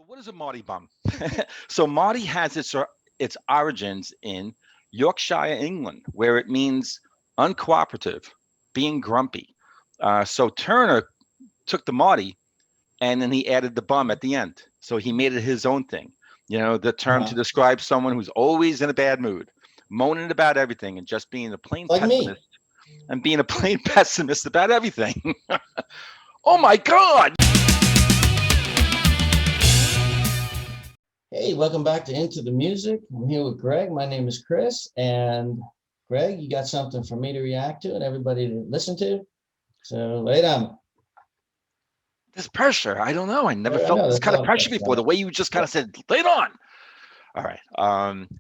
So what is a Mardy bum? So Mardy has its origins in Yorkshire, England, where it means uncooperative, being grumpy. So Turner took the Mardy and then he added the bum at the end. So he made it his own thing. The term to Uh-huh. describe someone who's always in a bad mood, moaning about everything and just being a plain Like me. pessimist and being a plain pessimist about everything. Oh my God. Hey, welcome back to Into the Music. I'm here with Greg. My name is Chris. And Greg, you got something for me to react to and everybody to listen to? So lay it on. This pressure. I don't know. I never I felt know this that's kind of all pressure good. before. The way you just kind of said, lay it on. All right.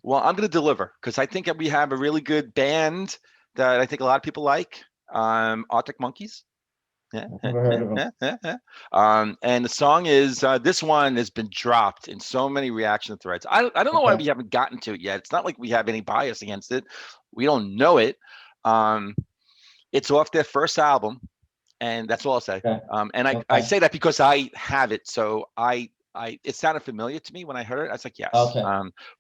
Well, I'm going to deliver because I think that we have a really good band that I think a lot of people like. Arctic Monkeys. Yeah, I've never heard of them. and the song is this one has been dropped in so many reaction threads. I don't know why Okay. we haven't gotten to it yet. It's not like we have any bias against it. We don't know it. Um, it's off their first album, and that's all I'll say. Okay. And I Okay. say that because I have it, so I it sounded familiar to me when I heard it. I was like, yes. Okay.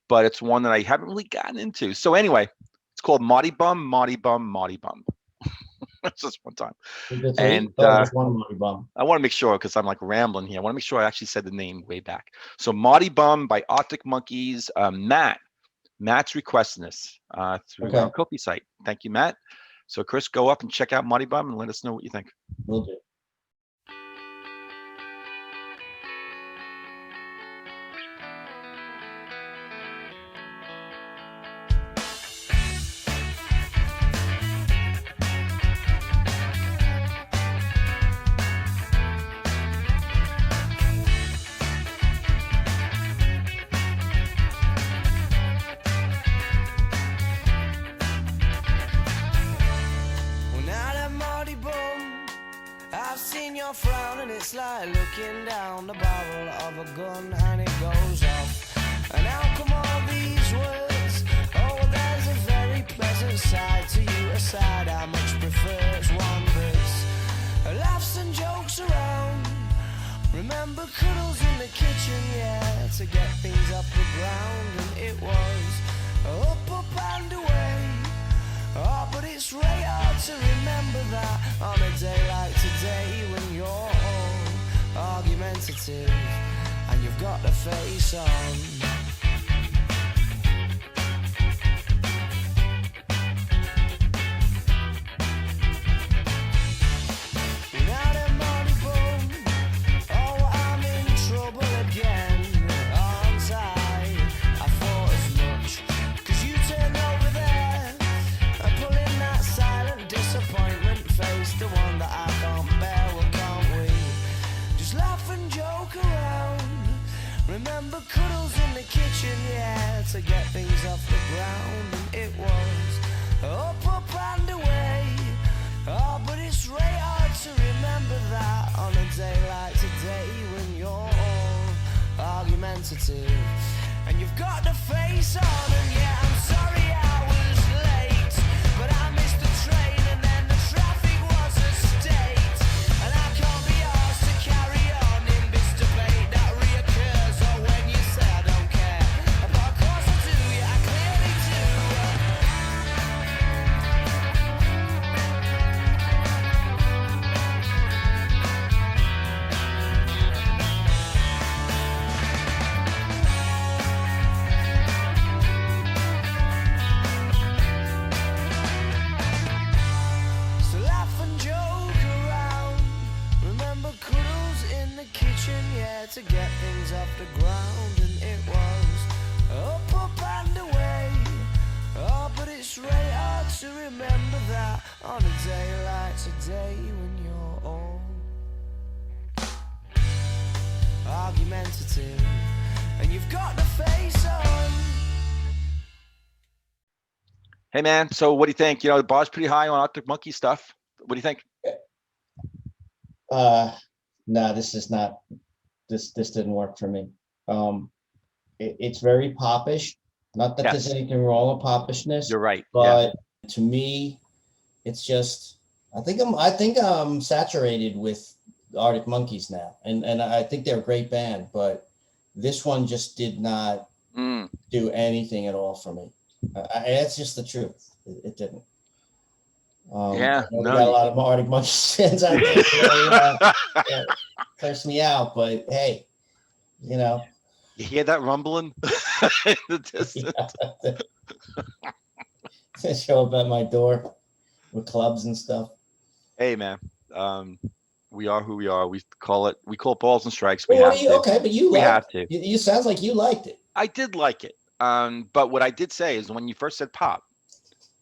But it's one that I haven't really gotten into. So anyway, it's called Mardy Bum, Mardy Bum, Mardy Bum. That's just one time. That's And it. Oh, just one money bum. I want to make sure because I'm like rambling here. I want to make sure I actually said the name way back. So Mardy Bum by Arctic Monkeys. Matt's requesting this through our Okay. Kofi site. Thank you, Matt. So Chris, go up and check out Mardy Bum and let us know what you think. Will do. When I that Marty bum, I've seen your frown and it's like looking down the barrel of a gun and it goes off. And how come all these words? Oh, there's a very pleasant side to you, a side I much prefer. It's one that's laughs and jokes around. Remember cuddles in the kitchen, yeah, to get things off the ground. And it was up and away. Oh, but it's really hard to remember that on a day like today when you're all argumentative and you've got the face on. Now them Mardy bum, oh, I'm in trouble again, aren't I thought as much, 'cause you turned over there and pulling that silent disappointment face, the one that I can't bear. Well, can't we just laugh and joke around? Remember cuddles in the kitchen, yeah, to get things off the ground. And it was up and away. Oh, but it's really hard to remember that on a day like today when you're all argumentative and you've got the face on. And yeah, I'm sorry I was late, but I missed the train and then the traffic was a state. And I can't be asked to carry on in this debate that reoccurs. Or when you say I don't care, but of course I do, yeah, I clearly do. So laugh and joke around. Remember cuddles in the kitchen, yeah, to get things off the ground. And it was up and away. Oh, but it's really hard to remember that on a day like today when you're all argumentative and you've got the face on. Hey man, so what do you think? The bar's pretty high on Arctic Monkey stuff. What do you think? No, this is not this didn't work for me. It's very popish. Not that there's Yes, anything wrong with popishness, you're right. Yeah. but to me, it's just I think I'm saturated with Arctic Monkeys now, and I think they're a great band, but This one just did not Mm, do anything at all for me. That's just the truth. It didn't. I yeah, know we no, got a lot of Marty Monkeys fans out there. Yeah, curse me out, but hey, you know, you hear that rumbling in the distance? yeah, they show up at my door with clubs and stuff. Hey, man, um, we are who we are. We call it balls and strikes. We Well, what have do you? to. Okay, but you We liked. have to. You sounds like you liked it. I did like it. But what I did say is when you first said pop,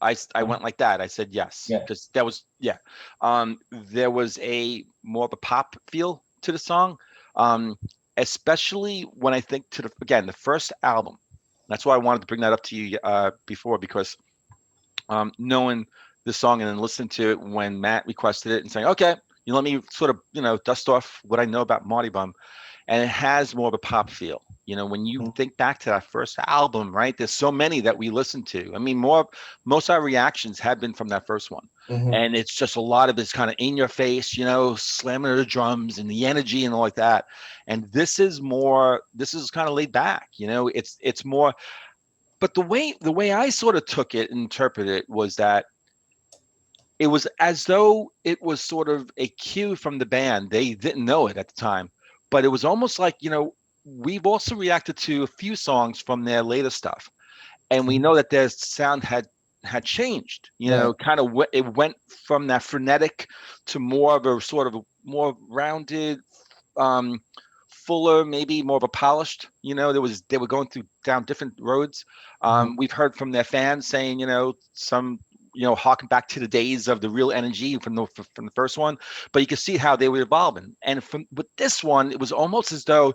I went like that. I said yes Yeah. because that was yeah. There was a more of a pop feel to the song, um, especially when I think to the first album. That's why I wanted to bring that up to you before because knowing the song and then listening to it when Matt requested it and saying, okay, you let me sort of dust off what I know about Marty Bum, and it has more of a pop feel. When you think back to that first album, right? There's so many that we listened to. I mean, most of our reactions have been from that first one, Mm-hmm. and it's just a lot of it's kind of in your face, slamming of the drums and the energy and all like that. And this is more. This is kind of laid back. It's more. But the way I sort of took it and interpreted it was that it was as though it was sort of a cue from the band. They didn't know it at the time, but it was almost like, we've also reacted to a few songs from their later stuff, and we know that their sound had changed. Right. Kind of it went from that frenetic to more of a sort of more rounded, um, fuller, maybe more of a polished. They were going through down different roads. Mhm. We've heard from their fans saying, some harking back to the days of the real energy from the first one, but you can see how they were evolving. And with this one, it was almost as though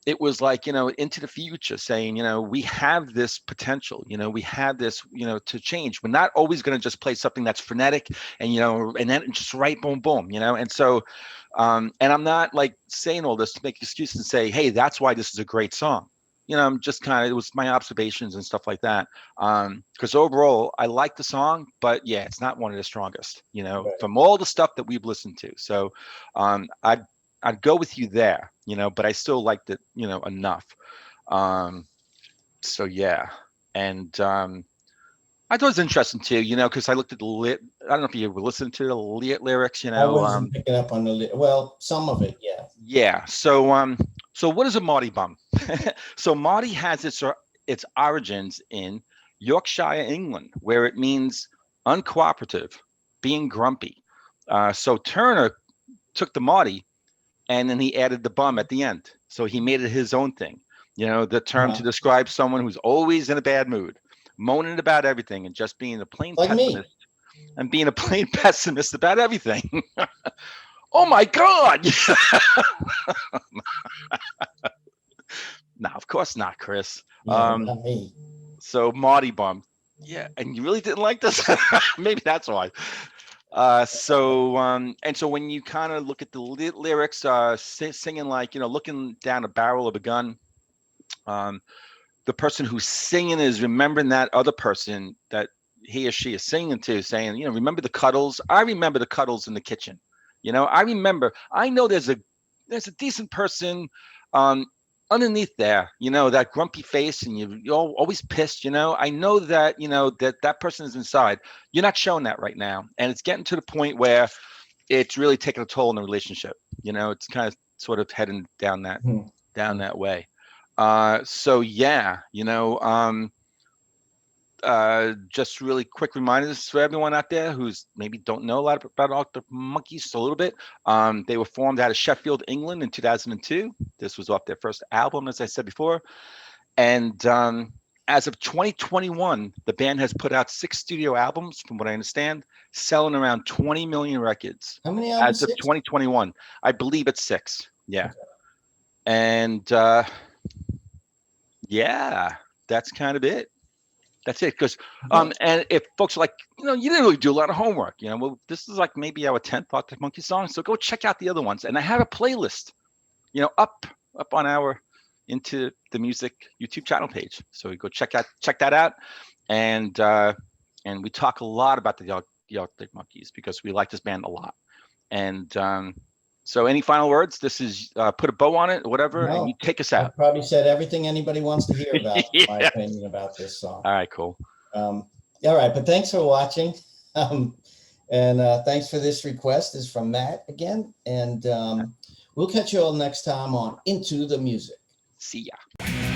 it was like into the future, saying we have this potential, we have this to change. We're not always going to just play something that's frenetic and then just right, boom boom, and so and I'm not like saying all this to make excuses and say, hey, that's why this is a great song. I'm just kind of, it was my observations and stuff like that. Because overall, I like the song, but yeah, it's not one of the strongest, Right. from all the stuff that we've listened to. So I'd go with you there, but I still liked it, enough. Um, so yeah. And I thought it was interesting too, because I looked at the I don't know if you were listening to the lyrics, I wasn't picking up on well, some of it, yeah. Yeah. So what is a Mardy bum? So Mardy has its origins in Yorkshire, England, where it means uncooperative, being grumpy. So Turner took the Mardy and then he added the bum at the end. So he made it his own thing. The term to Uh-huh. describe someone who's always in a bad mood, moaning about everything and just being a plain Like me. pessimist and being a plain pessimist about everything. Oh my God. No, of course not, Chris. Yeah, not me. So Marty bum. Yeah, and you really didn't like this? Maybe that's why. So when you kind of look at the lyrics, singing like, looking down a barrel of a gun, um, the person who's singing is remembering that other person that he or she is singing to, saying, remember the cuddles? I remember the cuddles in the kitchen. I know there's a decent person um, underneath there, that grumpy face, and you're always pissed. I know that, that person is inside. You're not showing that right now. And it's getting to the point where it's really taking a toll in the relationship. It's kind of sort of heading Hmm. down that way. So yeah, just really quick reminders for everyone out there who's maybe don't know a lot about Arctic Monkeys, just a little bit. They were formed out of Sheffield, England in 2002. This was off their first album, as I said before. And as of 2021, the band has put out 6 studio albums, from what I understand, selling around 20 million records. How many As albums? of 6? 2021, I believe it's 6. Yeah. And yeah, that's kind of it. That's it. Because Okay. and if folks are like, you didn't really do a lot of homework, well, this is like maybe our 10th Arctic Monkey song. So go check out the other ones. And I have a playlist, up on our Into the Music YouTube channel page. So go check that out. And we talk a lot about the Arctic Monkeys because we like this band a lot. And So any final words? This is put a bow on it, whatever, and you No, take us I've out. probably said everything anybody wants to hear about my Yeah. opinion about this song. All right, cool. All right, but thanks for watching. And thanks for this request is from Matt again. And we'll catch you all next time on Into the Music. See ya.